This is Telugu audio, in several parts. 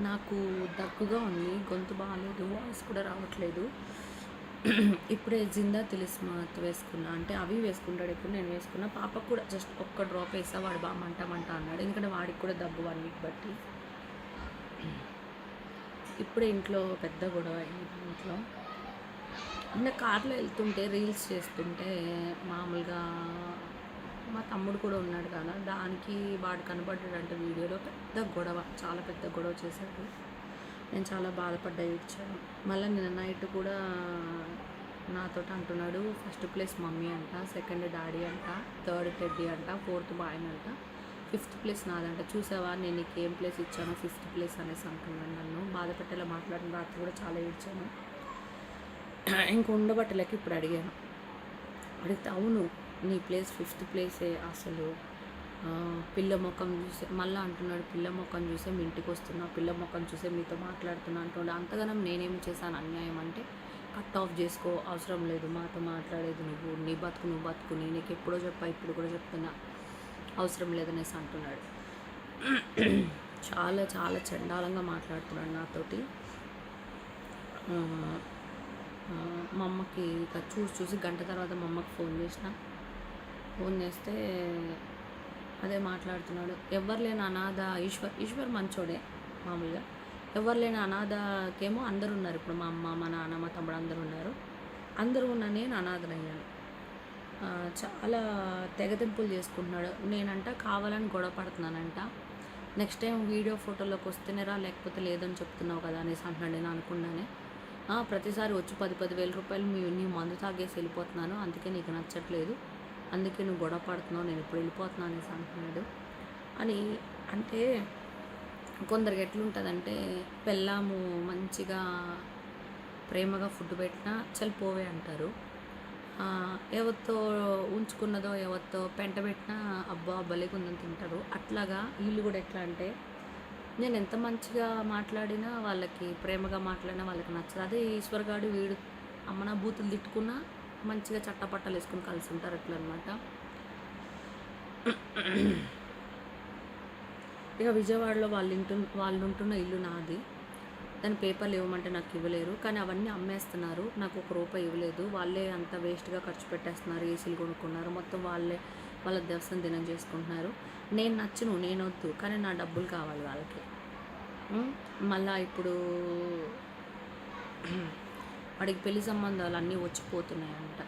నాకు దగ్గుగా ఉంది. గొంతు బాలేదు. వాయిస్ కూడా రావట్లేదు. ఇప్పుడే జిందా తిలిస్మాత్ వేసుకున్నా. అంటే అవి వేసుకుంటాడు ఎప్పుడు, నేను వేసుకున్నా. పాపకు కూడా జస్ట్ ఒక్క డ్రాప్ వేసా. వాడు బాగా మంట మంట అన్నాడు. ఎందుకంటే వాడికి కూడా దగ్గు 1 వీక్ బట్టి. ఇప్పుడే ఇంట్లో పెద్ద గొడవ అయింది ఇంట్లో. అంటే కార్లో వెళ్తుంటే రీల్స్ చేస్తుంటే మామూలుగా మా తమ్ముడు కూడా ఉన్నాడు కదా, దానికి వాడు కనబడ్డాడంటే వీడియోలో పెద్ద గొడవ, చాలా పెద్ద గొడవ చేశాడు. నేను చాలా బాధపడ్డా, ఏడ్చాను. మళ్ళీ నిన్న నైట్ కూడా నాతో అంటున్నాడు, ఫస్ట్ ప్లేస్ మమ్మీ అంట, సెకండ్ డాడీ అంట, థర్డ్ టెడ్డీ అంట, ఫోర్త్ బాయ్ అంట, ఫిఫ్త్ ప్లేస్ నాదంట. చూసావా నేను నీకు ఏం ప్లేస్ ఇచ్చాను, ఫిఫ్త్ ప్లేస్ అనేసి అంటున్నాడు. నన్ను బాధ పెట్టేలా మాట్లాడిన రాత్రి కూడా చాలా ఏడ్చాను. ఇంక ఉండబట్టలేక ఇప్పుడు అడిగాను. అడిగితే అవును నీ ప్లేస్ ఫిఫ్త్ ప్లేసే, అసలు పిల్ల ముఖం చూసే మళ్ళీ అంటున్నాడు, పిల్ల ముఖం చూసే మీ ఇంటికి వస్తున్నా, పిల్ల ముఖం చూసే మీతో మాట్లాడుతున్నా అంటున్నాడు. అంతగానం నేనేమి చేశాను అన్యాయం అంటే, కట్ ఆఫ్ చేసుకో, అవసరం లేదు మాతో మాట్లాడేది, నువ్వు నీ బతుకు నువ్వు బతుకు, నీకు ఎప్పుడో చెప్పా ఇప్పుడు కూడా చెప్తున్నా, అవసరం లేదనేసి అంటున్నాడు. చాలా చాలా చండాలంగా మాట్లాడుతున్నాడు నాతోటి. మా అమ్మకి ఇక చూసి గంట తర్వాత మా అమ్మకి ఫోన్ చేస్తే అదే మాట్లాడుతున్నాడు. ఎవరు లేని అనాథ ఈశ్వర్ మంచోడే మామూలుగా. ఎవరు లేని అనాథకేమో అందరు ఉన్నారు. ఇప్పుడు మా అమ్మ, మా నాన్న, మా తమ్ముడు అందరూ ఉన్నారు. అందరూ ఉన్న నేను అనాథనయ్యాను. చాలా తెగతింపులు చేసుకుంటున్నాడు. నేనంట కావాలని గొడవ పడుతున్నానంట. నెక్స్ట్ టైం వీడియో ఫోటోలోకి వస్తేనే రా, లేకపోతే లేదని చెప్తున్నావు కదా అనేసి అంటున్నాడు. నేను అనుకున్నానే, ప్రతిసారి వచ్చి 10,000 రూపాయలు నీ మందు తాగేసి వెళ్ళిపోతున్నాను, అందుకే నీకు నచ్చట్లేదు, అందుకే నువ్వు గొడవ పడుతున్నావు, నేను ఇప్పుడు వెళ్ళిపోతున్నాను అనేసి అంటున్నాడు. అని అంటే కొందరికి ఎట్లుంటుందంటే, పెళ్ళాము మంచిగా ప్రేమగా ఫుడ్ పెట్టినా చల్లిపోవే అంటారు. ఎవరితో ఉంచుకున్నదో ఎవరితో పెంట పెట్టినా అబ్బా భలేగుందని తింటారు. అట్లాగా వీళ్ళు కూడా ఎట్లా అంటే, నేను ఎంత మంచిగా మాట్లాడినా వాళ్ళకి, ప్రేమగా మాట్లాడినా వాళ్ళకి నచ్చదు. అదే ఈశ్వర్గాడు వీడు అమ్మన బూతులు తిట్టుకున్నా మంచిగా చట్టపట్టాలు వేసుకుని కలిసి ఉంటారు. అట్లా అనమాట. ఇక విజయవాడలో వాళ్ళు ఉంటున్న ఇల్లు నాది. దాని పేపర్లు ఇవ్వమంటే నాకు ఇవ్వలేరు, కానీ అవన్నీ అమ్మేస్తున్నారు. నాకు ₹1 ఇవ్వలేదు. వాళ్ళే అంత వేస్ట్గా ఖర్చు పెట్టేస్తున్నారు. ఏసీలు కొనుక్కున్నారు, మొత్తం వాళ్ళ దర్శనం దినం చేసుకుంటున్నారు. నేను వద్దు, కానీ నా డబ్బులు కావాలి వాళ్ళకి. మళ్ళా ఇప్పుడు వాడికి పెళ్లి సంబంధాలు అన్నీ వచ్చిపోతున్నాయంట.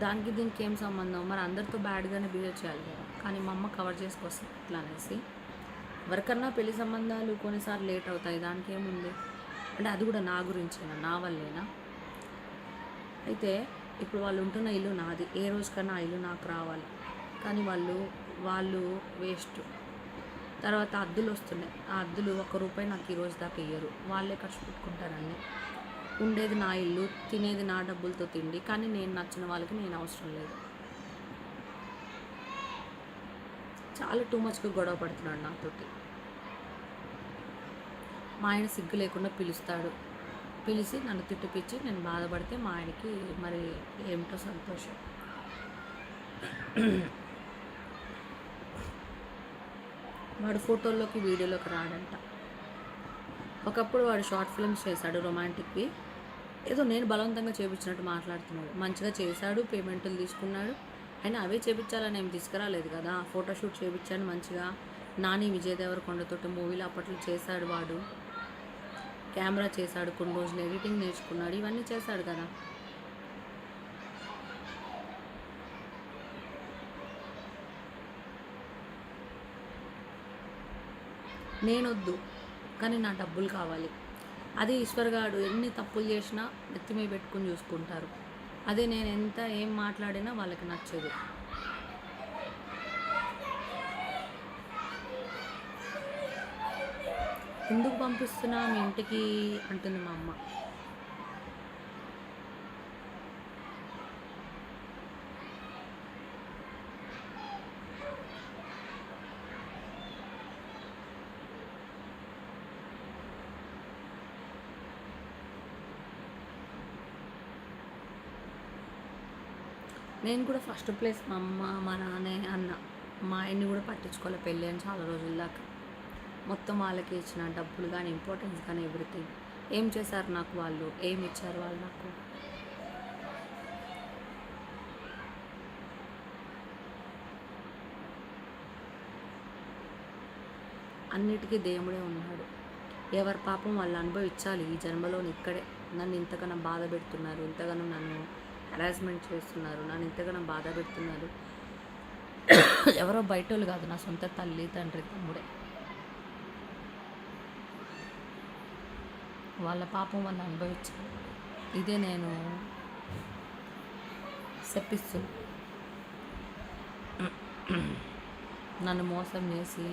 దానికి దీనికి ఏం సంబంధం? మరి అందరితో బ్యాడ్గానే బిహేవ్ చేయాలి కదా. కానీ మా అమ్మ కవర్ చేసుకొస్తుంది అట్లా అనేసి. ఎవరికన్నా పెళ్లి సంబంధాలు కొన్నిసార్లు లేట్ అవుతాయి, దానికి ఏముంది అంటే అది కూడా నా గురించేనా, నా వల్లేనా? అయితే ఇప్పుడు వాళ్ళు ఉంటున్న ఇల్లు నాది. ఏ రోజుకన్నా ఆ ఇల్లు నాకు రావాలి, కానీ వాళ్ళు వేస్ట్. తర్వాత అద్దులు వస్తున్నాయి, ఆ అద్దులు ₹1 నాకు ఈ రోజు దాకా ఇయ్యరు. వాళ్ళే ఖర్చు పెట్టుకుంటారని. ఉండేది నా ఇల్లు, తినేది నా డబ్బులతో తిండి, కానీ నేను నచ్చిన వాళ్ళకి నేను అవసరం లేదు. చాలా టూ మచ్గా గొడవ పడుతున్నాడు నాతోటి. మా ఆయన సిగ్గు లేకుండా పిలిచి నన్ను తిట్టిపిచ్చి నేను బాధపడితే మా ఆయనకి మరి ఏమిటో సంతోషం. వాడు ఫోటోల్లోకి వీడియోలోకి రాడంట. ఒకప్పుడు వాడు షార్ట్ ఫిల్మ్స్ చేశాడు, రొమాంటిక్వి. ఏదో నేను బలవంతంగా చేయించినట్టు మాట్లాడుతున్నాడు. మంచిగా చేశాడు, పేమెంట్లు తీసుకున్నాడు. అయినా అవే చేయించాలని ఏం తీసుకురాలేదు కదా. ఫోటోషూట్ చేయించాను మంచిగా. నాని విజయ్ దేవరకొండతోటి మూవీలో అప్పట్లో చేశాడు వాడు. కెమెరా చేశాడు, కొన్ని రోజులు ఎడిటింగ్ నేర్చుకున్నాడు, ఇవన్నీ చేశాడు కదా. నేనొద్దు, కానీ నా డబ్బులు కావాలి. అదే ఈశ్వర్గాడు ఎన్ని తప్పులు చేసినా నెత్తిమీ పెట్టుకుని చూసుకుంటారు. అదే నేను ఎంత ఏం మాట్లాడినా వాళ్ళకి నచ్చదు. ఎందుకు పంపిస్తున్నా మీ ఇంటికి అంటుంది మా అమ్మ. నేను కూడా ఫస్ట్ ప్లేస్ మా అమ్మ, మా నాన్నే అన్న. మా ఆయన్ని కూడా పట్టించుకోలే పెళ్ళి అని చాలా రోజుల దాకా. మొత్తం వాళ్ళకి ఇచ్చిన డబ్బులు కానీ ఇంపార్టెన్స్ కానీ ఎవ్రీథింగ్. ఏం చేశారు నాకు వాళ్ళు, ఏమి ఇచ్చారు వాళ్ళు నాకు? అన్నిటికీ దేవుడే ఉన్నాడు. ఎవరి పాపం వాళ్ళు అనుభవించాలి ఈ జన్మలోని ఇక్కడే. నన్ను ఇంతగానో బాధ పెడుతున్నారు, ఇంతగానో నన్ను హెరాస్మెంట్ చేస్తున్నారు, నన్ను ఇంతగానో బాధ పెడుతున్నారు. ఎవరో బయటోళ్ళు కాదు, నా సొంత తల్లి తండ్రి తమ్ముడే. వాళ్ళ పాపం వాళ్ళు అనుభవించాలి. ఇదే నేను శపిస్తున్నా. నన్ను మోసం చేసి,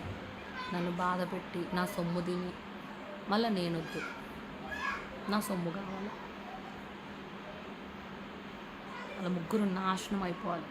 నన్ను బాధ పెట్టి, నా సొమ్ము తిని మళ్ళీ నేనొద్దు, నా సొమ్ము కావాలి. వాళ్ళ ముగ్గురు నాశనం అయిపోవాలి.